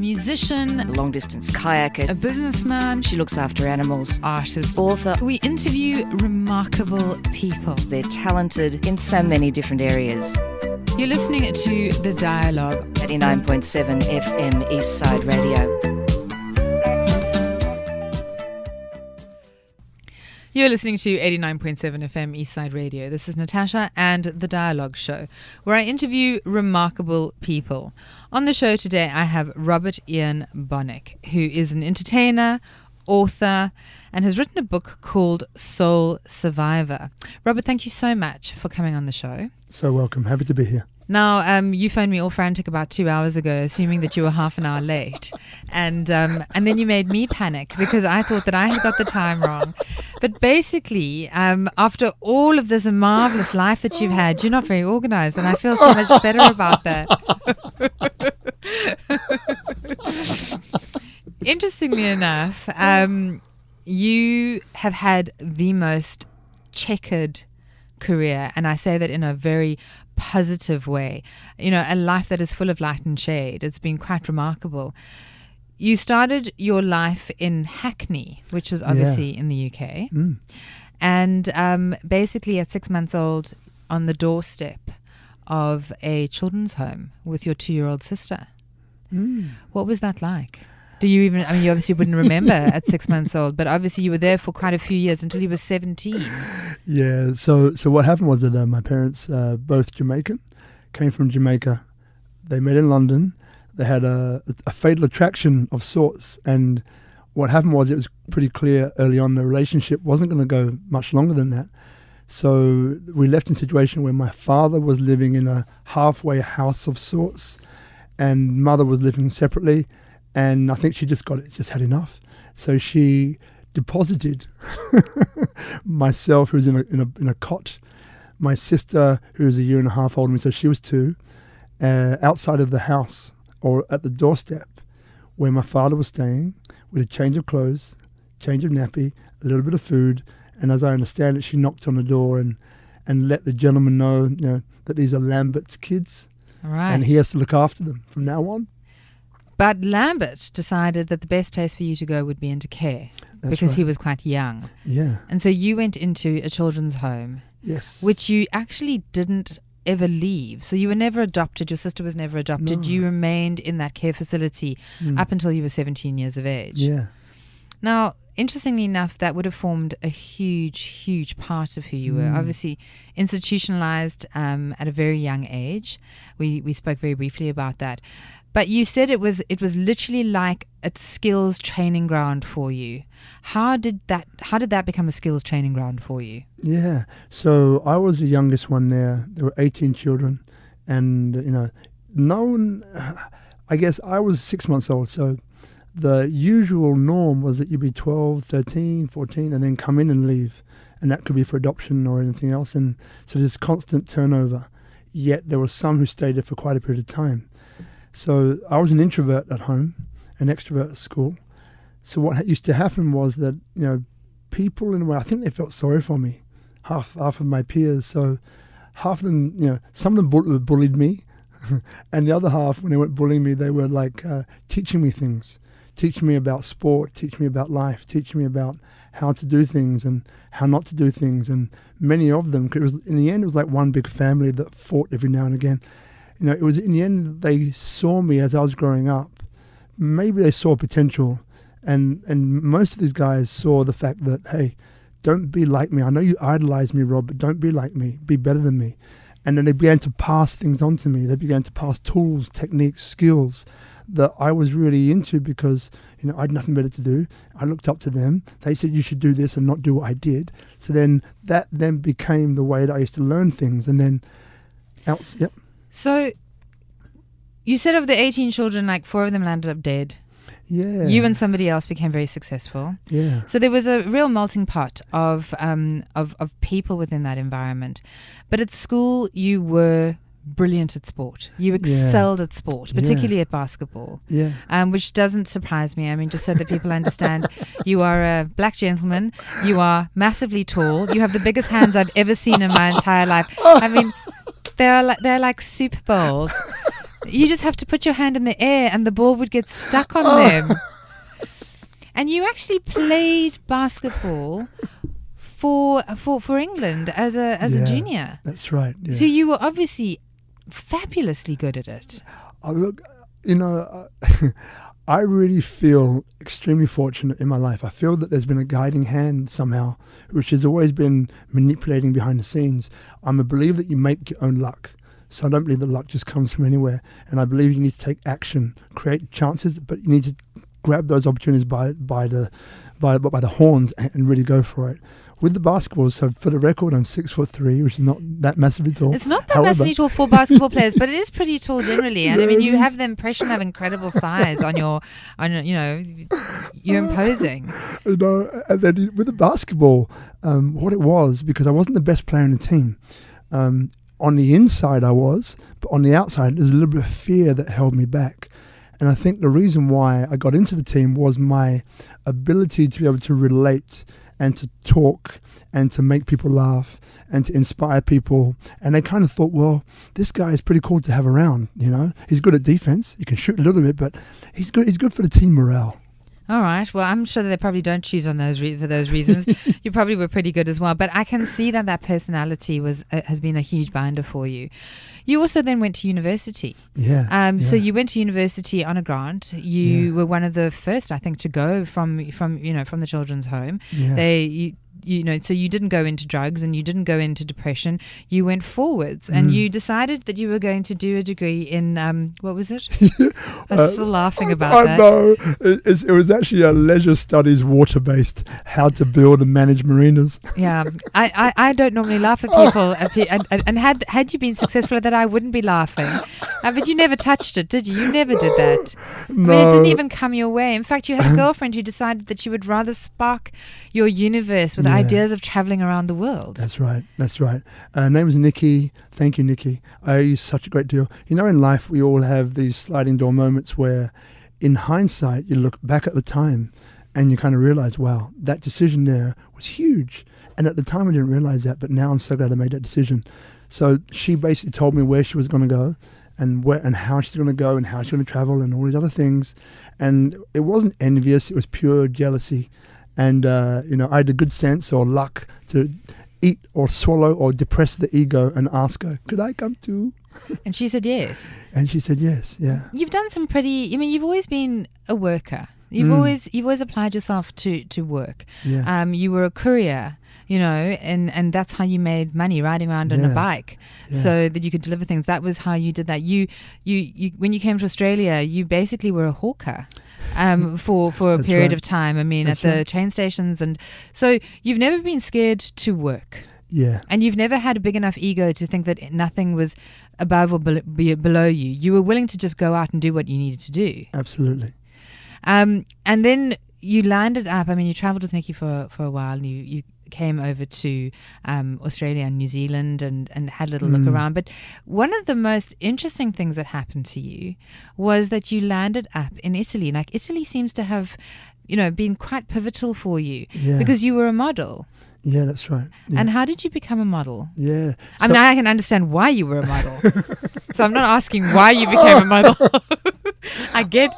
musician, long-distance kayaker, a businessman, she looks after animals, artist, author. We interview remarkable people. They're talented in so many different areas. You're listening to The Dialogue. 89.7 FM Eastside Radio. You're listening to 89.7 FM Eastside Radio. This is Natasha and The Dialogue Show, where I interview remarkable people. On the show today, I have Robert Ian Bonnick, who is an entertainer, author, and has written a book called Soul Survivor. Robert, thank you so much for coming on the show. So welcome. Happy to be here. Now, you phoned me all frantic about 2 hours ago, assuming that you were half an hour late. And then you made me panic because I thought that I had got the time wrong. But basically, after all of this marvelous life that you've had, you're not very organized. And I feel so much better about that. Interestingly enough, you have had the most checkered career. And I say that in a very positive way, you know, a life that is full of light and shade. It's been quite remarkable. You started your life in Hackney, which was obviously in the UK, and basically at 6 months old on the doorstep of a children's home with your 2-year-old sister. What was that like? Do you even, I mean, you obviously wouldn't remember at 6 months old, but obviously you were there for quite a few years until you were 17. Yeah, so what happened was that my parents, both Jamaican, came from Jamaica. They met in London. They had a fatal attraction of sorts. And what happened was it was pretty clear early on the relationship wasn't going to go much longer than that. So we left in a situation where my father was living in a halfway house of sorts and mother was living separately. And I think she just had enough. So she deposited myself, who was in a cot, my sister, who was 1.5 years older than me, so she was 2, outside of the house or at the doorstep where my father was staying with a change of clothes, change of nappy, a little bit of food. And as I understand it, she knocked on the door and let the gentleman know, you know, that these are Lambert's kids. Right. And he has to look after them from now on. But Lambert decided that the best place for you to go would be into care. That's because right. he was quite young. Yeah. And so you went into a children's home. Yes. Which you actually didn't ever leave. So you were never adopted. Your sister was never adopted. No. You remained in that care facility up until you were 17 years of age. Yeah. Now, interestingly enough, that would have formed a huge, huge part of who you were. Obviously, institutionalized at a very young age. We spoke very briefly about that. But you said it was literally like a skills training ground for you. How did that become a skills training ground for you? Yeah. So I was the youngest one there. There were 18 children, and you know, no one. I guess I was 6 months old, so the usual norm was that you'd be 12, 13, 14, and then come in and leave, and that could be for adoption or anything else. And so there's constant turnover. Yet there were some who stayed there for quite a period of time. So I was an introvert at home, an extrovert at school. So what used to happen was that, you know, people in a way, I think they felt sorry for me, half of my peers. So half of them, you know, some of them bullied me, and the other half, when they weren't bullying me, they were like teaching me things, teaching me about sport, teaching me about life, teaching me about how to do things and how not to do things. And many of them, 'cause it was, in the end, it was like one big family that fought every now and again. You know, it was in the end, they saw me as I was growing up. Maybe they saw potential. And most of these guys saw the fact that, hey, don't be like me. I know you idolize me, Rob, but don't be like me. Be better than me. And then they began to pass things on to me. They began to pass tools, techniques, skills that I was really into because, you know, I had nothing better to do. I looked up to them. They said you should do this and not do what I did. So then that then became the way that I used to learn things. And then else, yep. So you said of the 18 children, like 4 of them landed up dead. Yeah. You and somebody else became very successful. Yeah. So there was a real melting pot of people within that environment. But at school, you were brilliant at sport. You excelled at sport, particularly at basketball. Yeah. Which doesn't surprise me. I mean, just so that people understand, you are a black gentleman. You are massively tall. You have the biggest hands I've ever seen in my entire life. I mean, they're like Super Bowls. You just have to put your hand in the air and the ball would get stuck on them. And you actually played basketball for England as a junior. That's right. Yeah. So you were obviously fabulously good at it. Oh, look, I really feel extremely fortunate in my life. I feel that there's been a guiding hand somehow, which has always been manipulating behind the scenes. I'm a believer that you make your own luck. So I don't believe that luck just comes from anywhere. And I believe you need to take action, create chances, but you need to grab those opportunities by the horns and really go for it. With the basketball, so for the record, I'm 6'3", which is not that massively tall. It's not that massively tall for basketball players, but it is pretty tall generally. And I mean, you have the impression of incredible size on you're imposing. And then with the basketball, what it was, because I wasn't the best player in the team. On the inside I was, but on the outside there's a little bit of fear that held me back. And I think the reason why I got into the team was my ability to be able to relate and to talk and to make people laugh and to inspire people. And they kind of thought, well, this guy is pretty cool to have around, He's good at defense. He can shoot a little bit, but he's good for the team morale. All right. Well, I'm sure that they probably don't choose on those for those reasons. You probably were pretty good as well. But I can see that personality has been a huge binder for you. You also then went to university. Yeah. So you went to university on a grant. You were one of the first, I think, to go from the children's home. Yeah. So you didn't go into drugs and you didn't go into depression. You went forwards and you decided that you were going to do a degree in, what was it? I'm still laughing about that. I know. It was actually a leisure studies water-based, how to build and manage marinas. Yeah. I don't normally laugh at people. And had you been successful at that, I wouldn't be laughing. But you never touched it, did you? You never did that. No. I mean, it didn't even come your way. In fact, you had a girlfriend who decided that she would rather spark your universe with ideas of traveling around the world. That's right. Her name was Nikki. Thank you, Nikki. I owe you such a great deal. In life, we all have these sliding door moments where, in hindsight, you look back at the time and you kind of realize, wow, that decision there was huge. And at the time, I didn't realize that, but now I'm so glad I made that decision. So she basically told me where she was going to go and how she's going to go and how she's going to travel and all these other things. And it wasn't envious. It was pure jealousy. And, I had the good sense or luck to eat or swallow or depress the ego and ask her, could I come too? And she said yes. And she said yes, yeah. You've done some you've always been a worker. You've always applied yourself to work. Yeah. You were a courier, and that's how you made money, riding around on a bike so that you could deliver things. That was how you did that. You when you came to Australia, you basically were a hawker. For a period of time. I mean, at the train stations. And so you've never been scared to work. Yeah. And you've never had a big enough ego to think that nothing was above or below you. You were willing to just go out and do what you needed to do. Absolutely. And then you landed up, you traveled with Nikki for a while, and you came over to Australia and New Zealand and had a little look around. But one of the most interesting things that happened to you was that you landed up in Italy. Like, Italy seems to have, been quite pivotal for you because you were a model. Yeah, that's right. Yeah. And how did you become a model? Yeah. I can understand why you were a model. So I'm not asking why you became a model. I get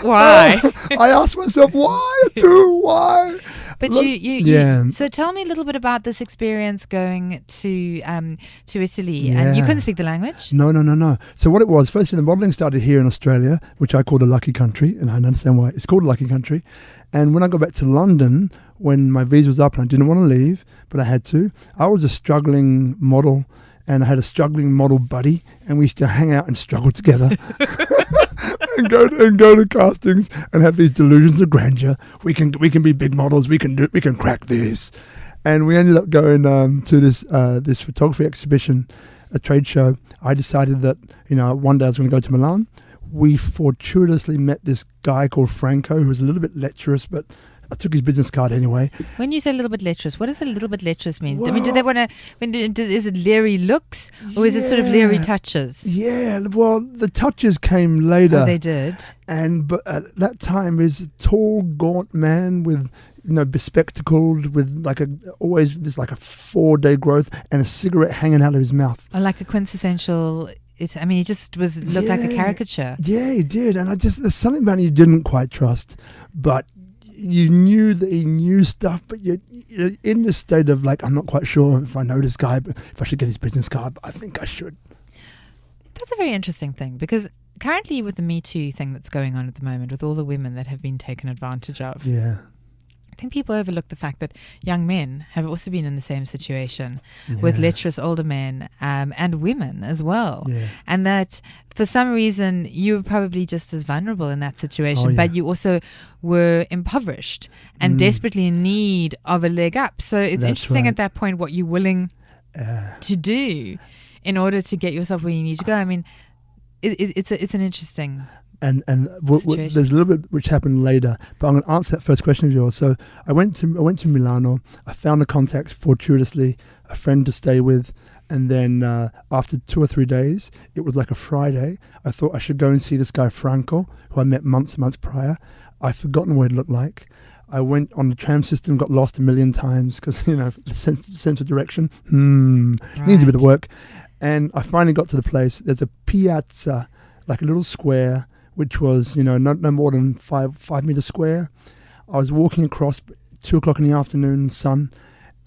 why. I asked myself why too. Why? But so tell me a little bit about this experience going to Italy. And you couldn't speak the language? No. So what it was, firstly, the modelling started here in Australia, which I called a lucky country, and I understand why it's called a lucky country. And when I got back to London, when my visa was up and I didn't want to leave, but I had to, I was a struggling model, and I had a struggling model buddy, and we used to hang out and struggle together. and go to castings and have these delusions of grandeur. We can be big models. We can crack this. And we ended up going to this photography exhibition, a trade show. I decided that one day I was going to go to Milan. We fortuitously met this guy called Franco, who was a little bit lecherous, but I took his business card anyway. When you say a little bit lecherous, what does a little bit lecherous mean? Well, do they want to? Is it leery looks or is it sort of leery touches? Yeah, well, the touches came later. Oh, they did. But at that time, is a tall, gaunt man with bespectacled, with always this 4-day growth and a cigarette hanging out of his mouth. Oh, like a quintessential he just looked like a caricature. Yeah, he did. And there's something about him you didn't quite trust, but you knew that he knew stuff, but you're in this state of like, I'm not quite sure if I know this guy, but if I should get his business card, but I think I should. That's a very interesting thing, because currently with the Me Too thing that's going on at the moment, with all the women that have been taken advantage of, I think people overlook the fact that young men have also been in the same situation with lecherous older men and women as well. Yeah. And that for some reason you were probably just as vulnerable in that situation, but you also were impoverished and desperately in need of a leg up. So it's interesting at that point what you're willing to do in order to get yourself where you need to go. I mean, it's an interesting... And there's a little bit which happened later, but I'm going to answer that first question of yours. So I went to Milano. I found a contact, fortuitously, a friend to stay with, and then after 2 or 3 days, it was like a Friday. I thought I should go and see this guy Franco, who I met months prior. I've forgotten what he looked like. I went on the tram system, got lost a million times because the sense of direction needs a bit of work. And I finally got to the place. There's a piazza, like a little square, which was, no more than 5 meters square. I was walking across 2 o'clock in the afternoon, sun,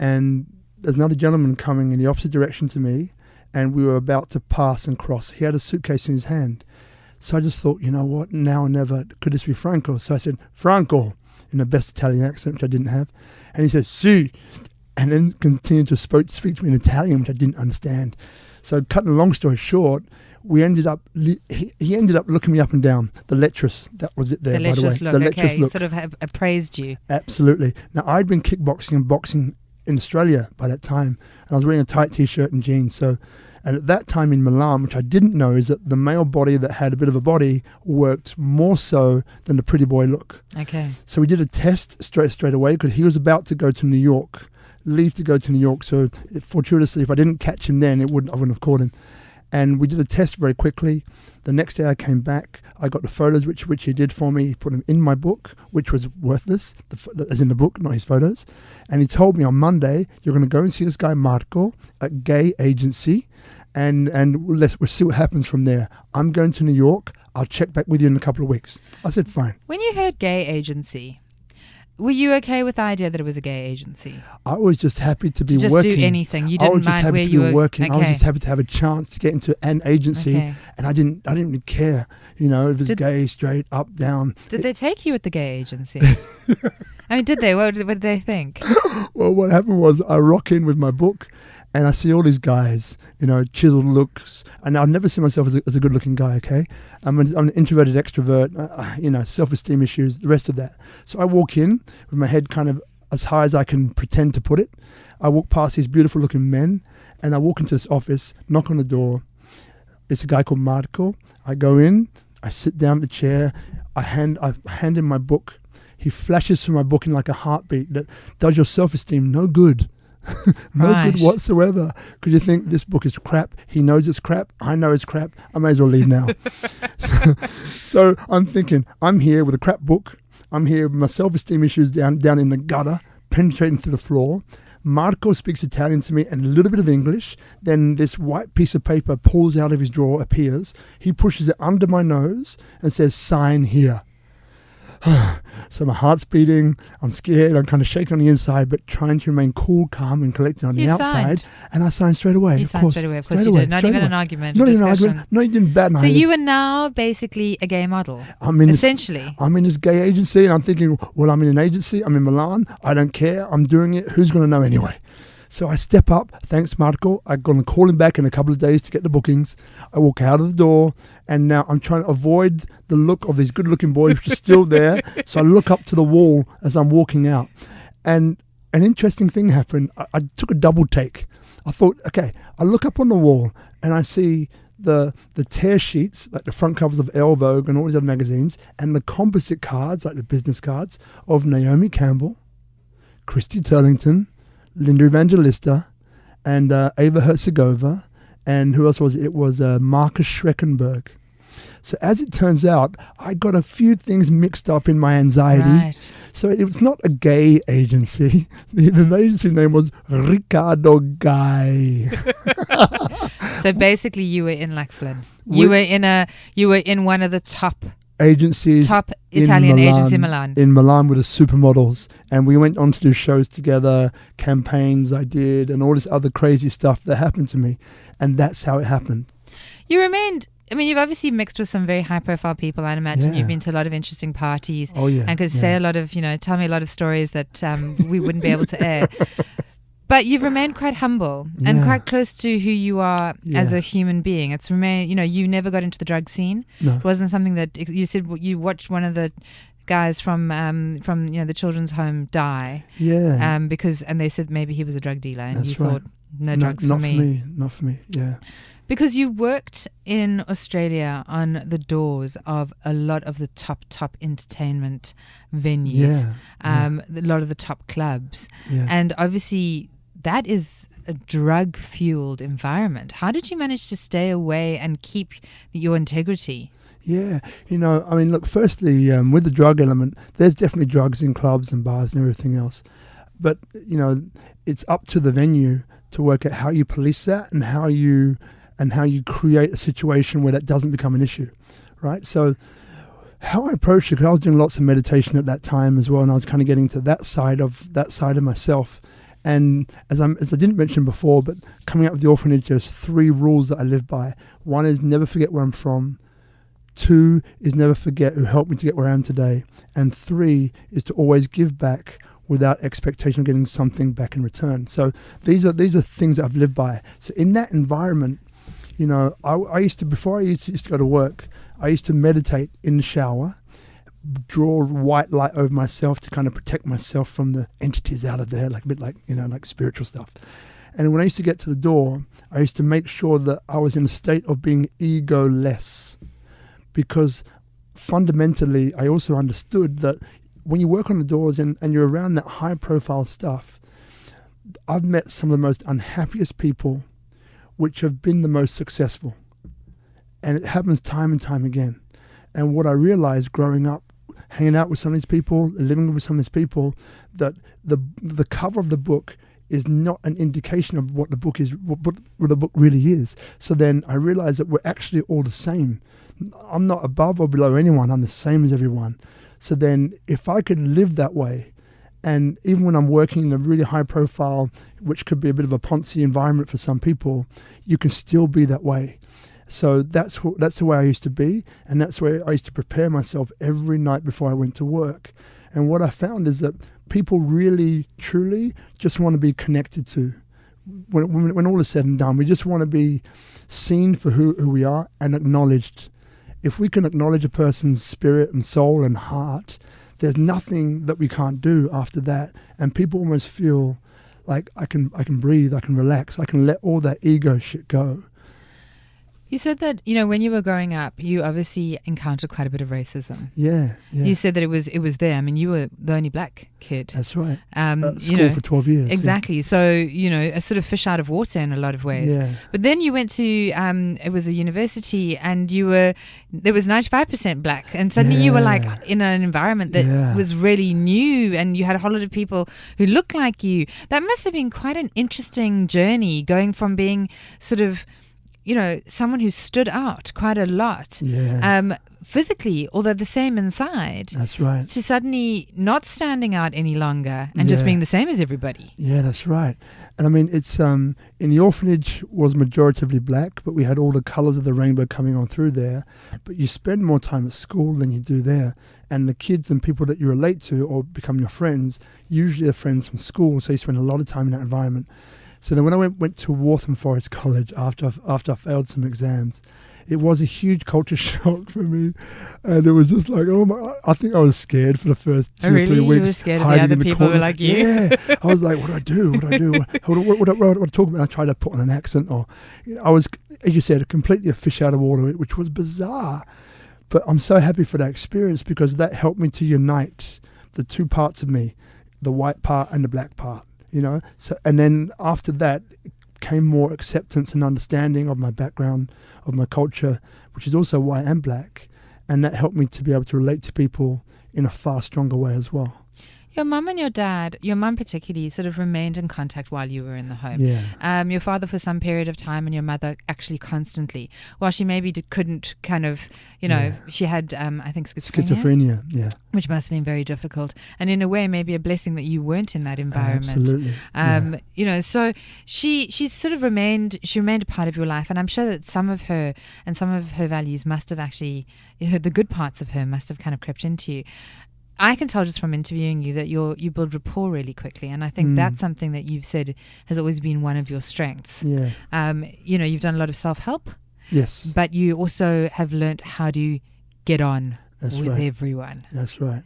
and there's another gentleman coming in the opposite direction to me, and we were about to pass and cross. He had a suitcase in his hand. So I just thought, you know what, now or never, could this be Franco? So I said, Franco, in the best Italian accent, which I didn't have. And he said, si, and then continued to speak to me in Italian, which I didn't understand. So cutting a long story short, he ended up looking me up and down. The lecherous, that was it there, by the way. The lecherous look. Sort of appraised you. Absolutely. Now, I'd been kickboxing and boxing in Australia by that time, and I was wearing a tight T-shirt and jeans. So, and at that time in Milan, which I didn't know, is that the male body that had a bit of a body worked more so than the pretty boy look. Okay. So we did a test straight away, because he was about to go to New York, leave to go to New York. So fortuitously, if I didn't catch him then, I wouldn't have caught him. And we did a test very quickly. The next day I came back. I got the photos which he did for me. He put them in my book, which was worthless, as in the book, not his photos. And he told me on Monday, you're going to go and see this guy Marco at Gay Agency, and we'll see what happens from there. I'm going to New York. I'll check back with you in a couple of weeks. I said, fine. When you heard Gay Agency, were you okay with the idea that it was a gay agency? I was just happy to be working. Just do anything. You didn't mind where you were working. Okay. I was just happy to have a chance to get into an agency, and I didn't really care, if it was gay, straight, up, down. Did they take you at the gay agency? I mean, did they? What did they think? Well, what happened was I rock in with my book, and I see all these guys, chiseled looks. And I've never seen myself as a good-looking guy, okay? I'm an introverted extrovert, self-esteem issues, the rest of that. So I walk in with my head kind of as high as I can pretend to put it. I walk past these beautiful-looking men, and I walk into this office, knock on the door. It's a guy called Marco. I go in, I sit down in the chair, I hand him my book. He flashes through my book in like a heartbeat that does your self-esteem no good. Good whatsoever, because you think this book is crap. He knows it's crap. I know it's crap. I may as well leave now. So I'm thinking, I'm here with a crap book. I'm here with my self-esteem issues down in the gutter, penetrating through the floor. Marco speaks Italian to me and a little bit of English. Then this white piece of paper pulls out of his drawer, appears. He pushes it under my nose and says, sign here. So my heart's beating, I'm scared, I'm kind of shaking on the inside, but trying to remain cool, calm and collected on the outside. And I signed straight away. You signed straight away, of course you did. Not even an argument. Not even an argument. No, you didn't bat an eye. So you are now basically a gay model, essentially. I'm in this gay agency, and I'm thinking, well, I'm in an agency, I'm in Milan, I don't care, I'm doing it, who's going to know anyway? So I step up, thanks Marco, I'm going to call him back in a couple of days to get the bookings. I walk out of the door, and now I'm trying to avoid the look of these good-looking boys which are still there. So I look up to the wall as I'm walking out. And an interesting thing happened. I took a double take. I thought, okay, I look up on the wall, and I see the tear sheets, like the front covers of Elle Vogue and all these other magazines, and the composite cards, like the business cards, of Naomi Campbell, Christy Turlington, Linda Evangelista, and Ava Herzegovina, and who else was it? It was Marcus Schreckenberg. So as it turns out, I got a few things mixed up in my anxiety. Right. So it was not a gay agency. The agency name was Ricardo Guy. So basically, you were in like Flynn. You were in one of the top agencies, top Italian agencies in Milan. In Milan with the supermodels, and we went on to do shows together, campaigns I did, and all this other crazy stuff that happened to me, and that's how it happened. You remained. I mean, you've obviously mixed with some very high-profile people. I'd imagine Yeah. you've been to a lot of interesting parties. Oh yeah, and could say a lot of, tell me a lot of stories that we wouldn't be able to air. But you've remained quite humble and Yeah. quite close to who you are as Yeah. a human being. It's remained, you never got into the drug scene. No. It wasn't something that you said you watched one of the guys from the children's home die. Yeah. And they said maybe he was a drug dealer, and That's you right. thought no drugs not for me. Not for me. Yeah. Because you worked in Australia on the doors of a lot of the top entertainment venues, a lot of the top clubs. Yeah. And obviously that is a drug-fueled environment. How did you manage to stay away and keep your integrity? Yeah, look, firstly, with the drug element, there's definitely drugs in clubs and bars and everything else. But, it's up to the venue to work out how you police that and how you create a situation where that doesn't become an issue, right? So how I approached it, because I was doing lots of meditation at that time as well, and I was kind of getting to that side of myself. And as I didn't mention before, but coming out of the orphanage, there's 3 rules that I live by. 1 is never forget where I'm from. 2 is never forget who helped me to get where I am today. And 3 is to always give back without expectation of getting something back in return. So these are things that I've lived by. So in that environment, I used to, before I used to go to work, I used to meditate in the shower, draw white light over myself to kind of protect myself from the entities out of there, like a bit like spiritual stuff. And when I used to get to the door, I used to make sure that I was in a state of being ego-less, because fundamentally I also understood that when you work on the doors and you're around that high-profile stuff, I've met some of the most unhappiest people which have been the most successful. And it happens time and time again. And what I realized growing up, hanging out with some of these people, living with some of these people, that the cover of the book is not an indication of what the book is, what the book really is. So then I realized that we're actually all the same. I'm not above or below anyone. I'm the same as everyone. So then if I could live that way, and even when I'm working in a really high profile, which could be a bit of a Ponzi environment for some people, you can still be that way. So that's the way I used to be, and that's where I used to prepare myself every night before I went to work. And what I found is that people really, truly just want to be connected to. When all is said and done, we just want to be seen for who we are and acknowledged. If we can acknowledge a person's spirit and soul and heart, there's nothing that we can't do after that. And people almost feel like I can breathe, I can relax, I can let all that ego shit go. You said that, when you were growing up, you obviously encountered quite a bit of racism. Yeah. You said that it was there. I mean, you were the only black kid. That's right. At school for 12 years. Exactly. Yeah. So, a sort of fish out of water in a lot of ways. Yeah. But then you went to, it was a university, and there was 95% black. And suddenly you were like in an environment that was really new, and you had a whole lot of people who looked like you. That must have been quite an interesting journey, going from being sort of, someone who stood out quite a lot physically, although the same inside. That's right. To suddenly not standing out any longer and just being the same as everybody. Yeah, that's right. And I mean, it's in the orphanage was majoritively black, but we had all the colours of the rainbow coming on through there. But you spend more time at school than you do there. And the kids and people that you relate to or become your friends, usually are friends from school, so you spend a lot of time in that environment. So then when I went to Waltham Forest College after I failed some exams, it was a huge culture shock for me. And it was just like, oh my, I think I was scared for the first 2 or 3 weeks. You were scared of the other people who were like you? Yeah. I was like, what do I do? What do I talk about? I tried to put on an accent, or I was, as you said, completely a fish out of water, which was bizarre. But I'm so happy for that experience, because that helped me to unite the 2 parts of me, the white part and the black part. So, and then after that came more acceptance and understanding of my background, of my culture, which is also white and black. And that helped me to be able to relate to people in a far stronger way as well. Your mum and your dad, your mum particularly, sort of remained in contact while you were in the home. Yeah. Your father for some period of time and your mother actually constantly. While she maybe couldn't kind of, she had, I think, schizophrenia. Yeah. Which must have been very difficult. And in a way, maybe a blessing that you weren't in that environment. Absolutely. So she sort of remained a part of your life. And I'm sure that some of her values must have actually, the good parts of her must have kind of crept into you. I can tell just from interviewing you that you build rapport really quickly, and I think that's something that you've said has always been one of your strengths. Yeah. You've done a lot of self-help. Yes. But you also have learnt how to get on with everyone. That's right.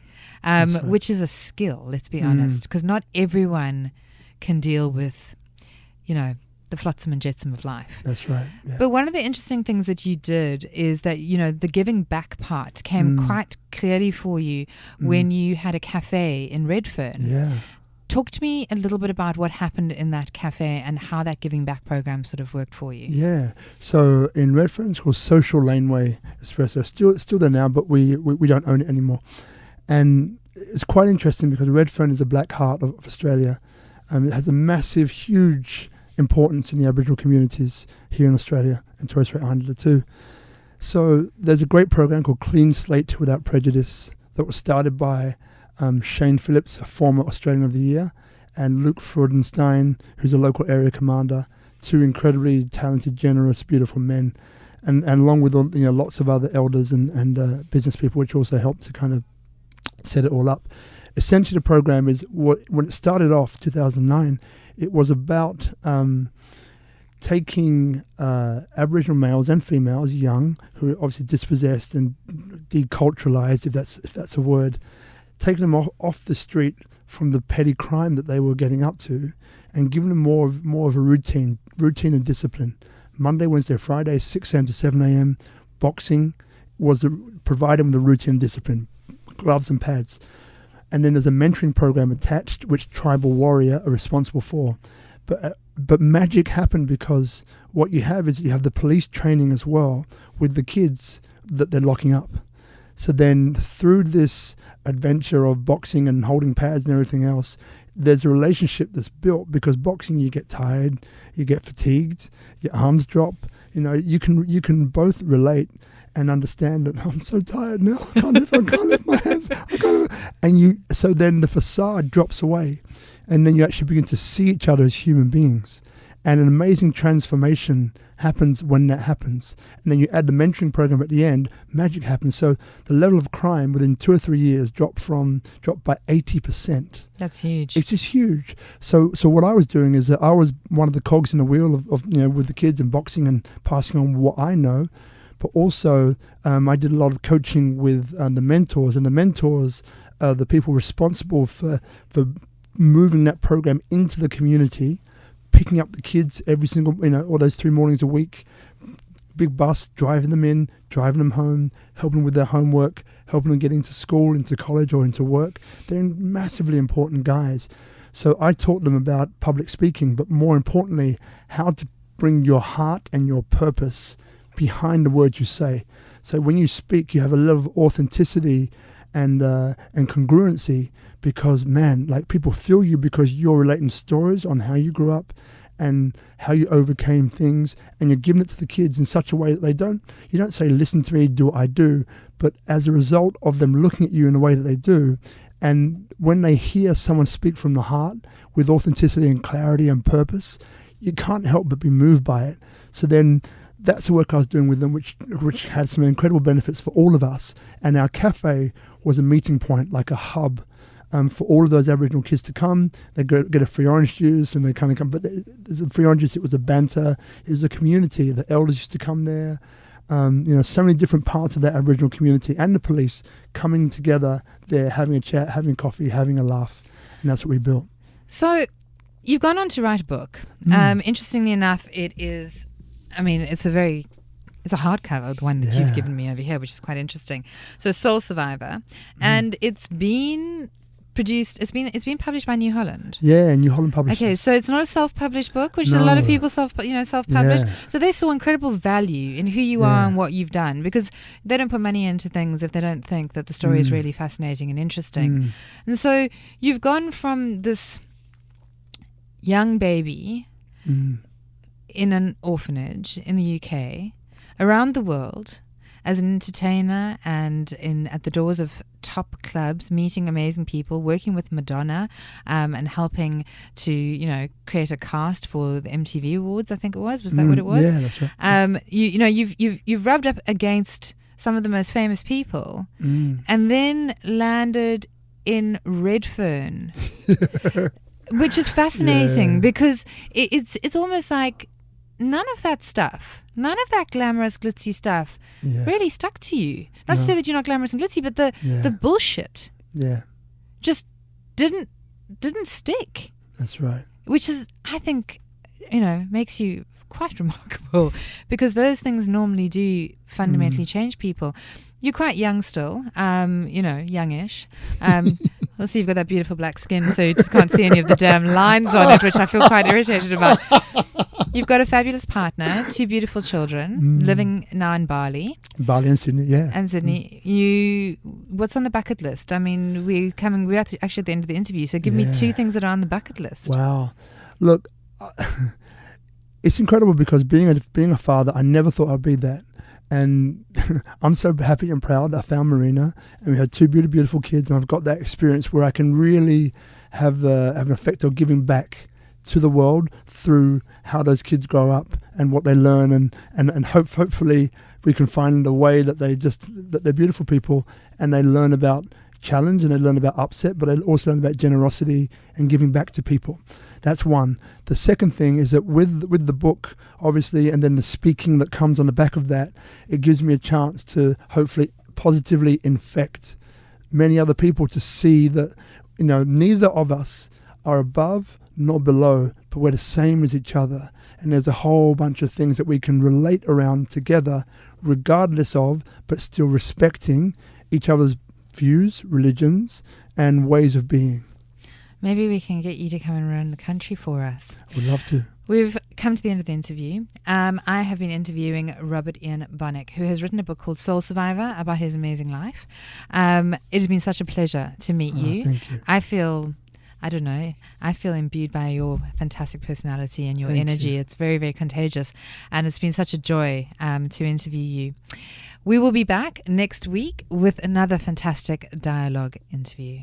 Which is a skill, let's be honest, because not everyone can deal with, the flotsam and jetsam of life. That's right. Yeah. But one of the interesting things that you did is that, the giving back part came quite clearly for you when you had a cafe in Redfern. Yeah. Talk to me a little bit about what happened in that cafe and how that giving back program sort of worked for you. Yeah. So in Redfern, it's called Social Laneway Espresso. Still there now, but we don't own it anymore. And it's quite interesting because Redfern is the black heart of Australia. It has a massive, huge importance in the Aboriginal communities here in Australia and Torres Strait Islander too. So there's a great program called Clean Slate Without Prejudice that was started by Shane Phillips, a former Australian of the Year, and Luke Freudenstein, who's a local area commander, two incredibly talented, generous, beautiful men, and along with lots of other elders and business people, which also helped to kind of set it all up. Essentially, the program is when it started off 2009. It was about taking Aboriginal males and females, young, who are obviously dispossessed and deculturalized, if that's a word, taking them off the street from the petty crime that they were getting up to, and giving them more of a routine and discipline. Monday, Wednesday, Friday, 6 a.m. to 7 a.m. Boxing was providing them the routine and discipline, gloves and pads. And then there's a mentoring program attached, which Tribal Warrior are responsible for. But magic happened because what you have is you have the police training as well with the kids that they're locking up. So then through this adventure of boxing and holding pads and everything else, there's a relationship that's built, because boxing, you get tired, you get fatigued, your arms drop. You can both relate and understand that I'm so tired now. I can't lift my hands. So then the facade drops away, and then you actually begin to see each other as human beings. And an amazing transformation happens when that happens. And then you add the mentoring program at the end, magic happens. So the level of crime within 2 or 3 years dropped by 80%. That's huge. It's just huge. So what I was doing is that I was one of the cogs in the wheel of with the kids and boxing and passing on what I know. But also, I did a lot of coaching with the mentors, and the mentors are the people responsible for moving that program into the community, picking up the kids every single, all those 3 mornings a week, big bus, driving them in, driving them home, helping them with their homework, helping them get into school, into college, or into work. They're massively important guys. So I taught them about public speaking, but more importantly, how to bring your heart and your purpose behind the words you say. So when you speak, you have a level of authenticity and congruency, because people feel you because you're relating stories on how you grew up and how you overcame things, and you're giving it to the kids in such a way that you don't say, listen to me, do what I do, but as a result of them looking at you in the way that they do, and when they hear someone speak from the heart with authenticity and clarity and purpose, you can't help but be moved by it. So then that's the work I was doing with them, which had some incredible benefits for all of us. And our cafe was a meeting point, like a hub, for all of those Aboriginal kids to come. They get a free orange juice, and they kind of come. But there's a free orange juice. It was a banter. It was a community. The elders used to come there. So many different parts of that Aboriginal community and the police coming together there, having a chat, having coffee, having a laugh, and that's what we built. So you've gone on to write a book. Interestingly enough, it is. It's a hardcover, the one that you've given me over here, which is quite interesting. So Soul Survivor. And it's been produced. It's been published by New Holland. Yeah, New Holland Publishers. Okay, so it's not a self-published book, which a lot of people self-publish. Yeah. So they saw incredible value in who you are and what you've done, because they don't put money into things if they don't think that the story is really fascinating and interesting. And so you've gone from this young baby in an orphanage in the UK around the world as an entertainer and at the doors of top clubs, meeting amazing people, working with Madonna, and helping to create a cast for the MTV Awards. I think it was. Was that what it was? Yeah, that's right. You've rubbed up against some of the most famous people, and then landed in Redfern, which is fascinating because it's almost like none of that stuff, none of that glamorous, glitzy stuff really stuck to you. Not to say that you're not glamorous and glitzy, but the bullshit just didn't stick. That's right. Which is, I think, makes you quite remarkable, because those things normally do fundamentally change people. You're quite young still, youngish. Also, you've got that beautiful black skin, so you just can't see any of the damn lines on it, which I feel quite irritated about. You've got a fabulous partner, 2 beautiful children, living now in Bali. Bali and Sydney, yeah. And Sydney. What's on the bucket list? I mean, we're actually at the end of the interview, so give me 2 things that are on the bucket list. Wow. Look, it's incredible because being a father, I never thought I'd be that. And I'm so happy and proud I found Marina, and we had 2 beautiful kids, and I've got that experience where I can really have an effect of giving back to the world through how those kids grow up and what they learn, and hopefully we can find a way that they're beautiful people, and they learn about challenge and they learn about upset, but they also learn about generosity and giving back to people. That's one. The second thing is that with the book, obviously, and then the speaking that comes on the back of that, it gives me a chance to hopefully positively infect many other people to see that, neither of us are above nor below, but we're the same as each other. And there's a whole bunch of things that we can relate around together, regardless of, but still respecting each other's views, religions, and ways of being. Maybe we can get you to come and run the country for us. Would love to. We've come to the end of the interview. I have been interviewing Robert Ian Bonnick, who has written a book called Soul Survivor about his amazing life. It has been such a pleasure to meet you. Thank you. I feel imbued by your fantastic personality and your energy. It's very, very contagious. And it's been such a joy to interview you. We will be back next week with another fantastic dialogue interview.